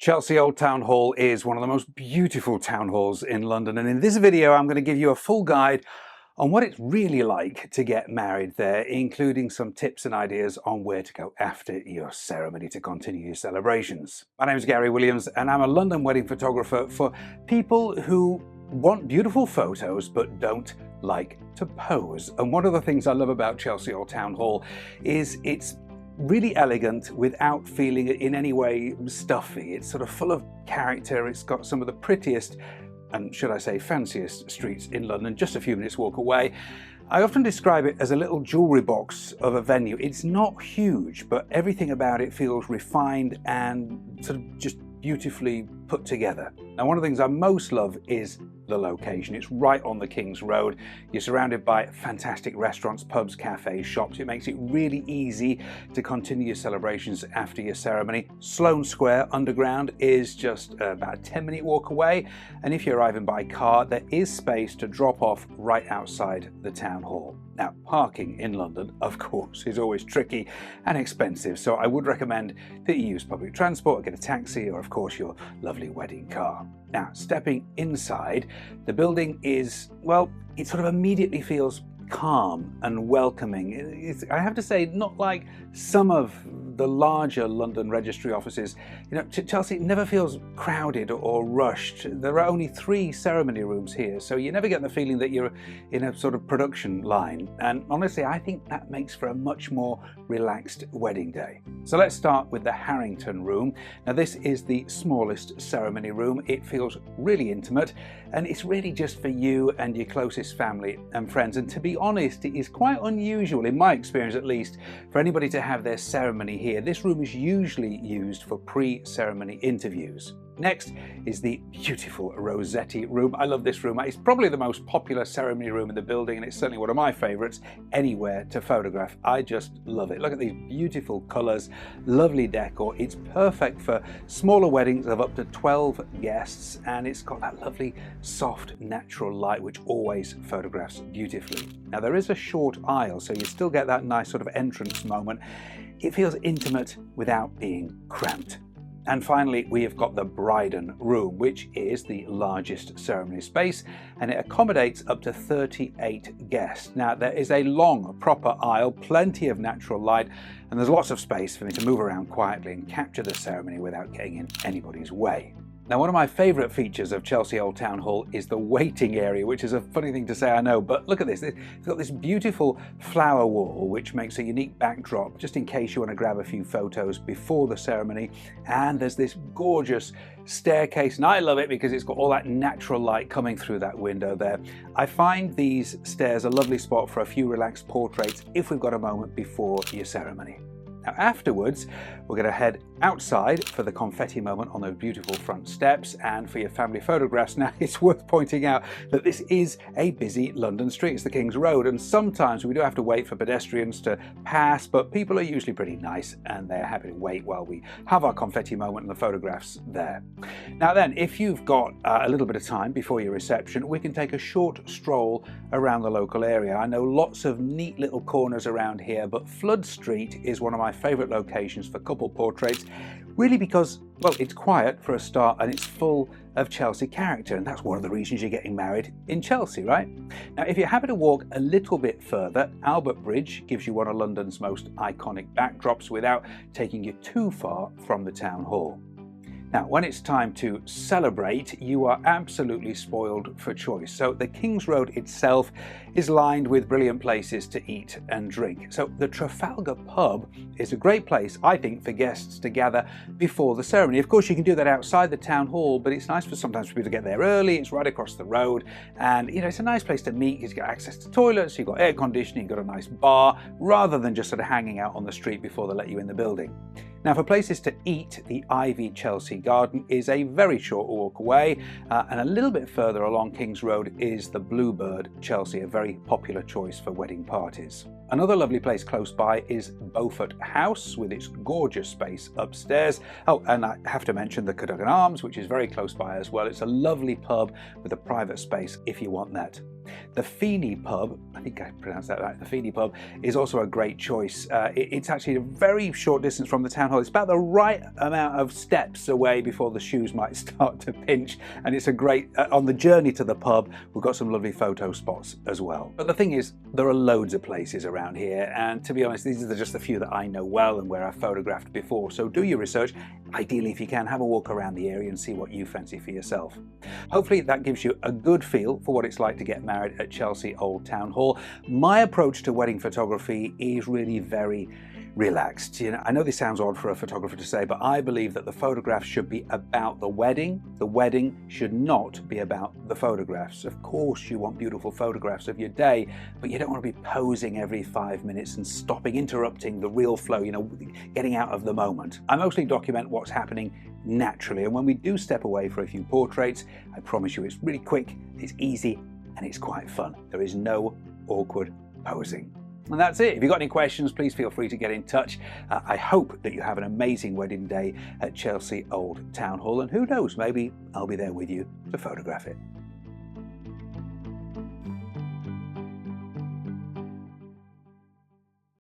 Chelsea Old Town Hall is one of the most beautiful town halls in London, and in this video I'm going to give you a full guide on what it's really like to get married there, including some tips and ideas on where to go after your ceremony to continue your celebrations. My name is Gary Williams and I'm a London wedding photographer for people who want beautiful photos but don't like to pose. And one of the things I love about Chelsea Old Town Hall is it's really elegant without feeling in any way stuffy. It's sort of full of character. It's got some of the prettiest and, should I say, fanciest streets in London, just a few minutes walk away. I often describe it as a little jewellery box of a venue. It's not huge, but everything about it feels refined and sort of just beautifully put together. Now, one of the things I most love is the location. It's right on the King's Road. You're surrounded by fantastic restaurants, pubs, cafes, shops. It makes it really easy to continue your celebrations after your ceremony. Sloane Square Underground is just about a 10-minute walk away, and if you're arriving by car, there is space to drop off right outside the town hall. Now, parking in London, of course, is always tricky and expensive, so I would recommend that you use public transport or get a taxi, or of course your lovely wedding car. Now, stepping inside, the building is, well, it sort of immediately feels calm and welcoming. I have to say, not like some of the larger London registry offices. You know, Chelsea never feels crowded or rushed. There are only 3 ceremony rooms here, so you never get the feeling that you're in a sort of production line. And honestly, I think that makes for a much more relaxed wedding day. So let's start with the Harrington room. Now, this is the smallest ceremony room. It feels really intimate, and it's really just for you and your closest family and friends. And to be honest, it is quite unusual, in my experience at least, for anybody to have their ceremony here. This room is usually used for pre-ceremony interviews. Next is the beautiful Rossetti room. I love this room. It's probably the most popular ceremony room in the building, and it's certainly one of my favorites anywhere to photograph. I just love it. Look at these beautiful colors, lovely decor. It's perfect for smaller weddings of up to 12 guests, and it's got that lovely soft natural light which always photographs beautifully. Now, there is a short aisle, so you still get that nice sort of entrance moment. It feels intimate without being cramped. And finally, we have got the Bryden room, which is the largest ceremony space, and it accommodates up to 38 guests. Now, there is a long, proper aisle, plenty of natural light, and there's lots of space for me to move around quietly and capture the ceremony without getting in anybody's way. Now, one of my favourite features of Chelsea Old Town Hall is the waiting area, which is a funny thing to say, I know, but look at this. It's got this beautiful flower wall, which makes a unique backdrop, just in case you want to grab a few photos before the ceremony. And there's this gorgeous staircase, and I love it because it's got all that natural light coming through that window there. I find these stairs a lovely spot for a few relaxed portraits if we've got a moment before your ceremony. Now, afterwards, we're going to head outside for the confetti moment on those beautiful front steps and for your family photographs. Now, it's worth pointing out that this is a busy London street. It's the King's Road, and sometimes we do have to wait for pedestrians to pass, but people are usually pretty nice and they're happy to wait while we have our confetti moment and the photographs there. Now then, if you've got a little bit of time before your reception, we can take a short stroll around the local area. I know lots of neat little corners around here, but Flood Street is one of my favourite locations for couple portraits, really because, well, it's quiet for a start and it's full of Chelsea character, and that's one of the reasons you're getting married in Chelsea, right? Now, if you're happy to walk a little bit further, Albert Bridge gives you one of London's most iconic backdrops without taking you too far from the town hall. Now, when it's time to celebrate, you are absolutely spoiled for choice. So the King's Road itself is lined with brilliant places to eat and drink. So the Trafalgar pub is a great place, I think, for guests to gather before the ceremony. Of course, you can do that outside the town hall, but it's nice for sometimes people to get there early. It's right across the road, and you know, it's a nice place to meet. You've got access to toilets, you've got air conditioning, you've got a nice bar, rather than just sort of hanging out on the street before they let you in the building. Now, for places to eat, the Ivy Chelsea Garden is a very short walk away, and a little bit further along King's Road is the Bluebird Chelsea, a very popular choice for wedding parties. Another lovely place close by is Beaufort House with its gorgeous space upstairs. Oh, and I have to mention the Cadogan Arms, which is very close by as well. It's a lovely pub with a private space if you want that. The Feeney pub, I think I pronounced that right, the Feeney pub is also a great choice. It's actually a very short distance from the town hall. It's about the right amount of steps away before the shoes might start to pinch, and it's a great, on the journey to the pub, we've got some lovely photo spots as well. But the thing is, there are loads of places around here, and to be honest, these are just a few that I know well and where I've photographed before, so do your research. Ideally, if you can, have a walk around the area and see what you fancy for yourself. Hopefully that gives you a good feel for what it's like to get married at Chelsea Old Town Hall. My approach to wedding photography is really very relaxed. You know, I know this sounds odd for a photographer to say, but I believe that the photographs should be about the wedding. The wedding should not be about the photographs. Of course, you want beautiful photographs of your day, but you don't want to be posing every 5 minutes and stopping, interrupting the real flow, you know, getting out of the moment. I mostly document what's happening naturally, and when we do step away for a few portraits, I promise you it's really quick, it's easy, and it's quite fun. There is no awkward posing. And that's it. If you've got any questions, please feel free to get in touch. I hope that you have an amazing wedding day at Chelsea Old Town Hall, and who knows, maybe I'll be there with you to photograph it.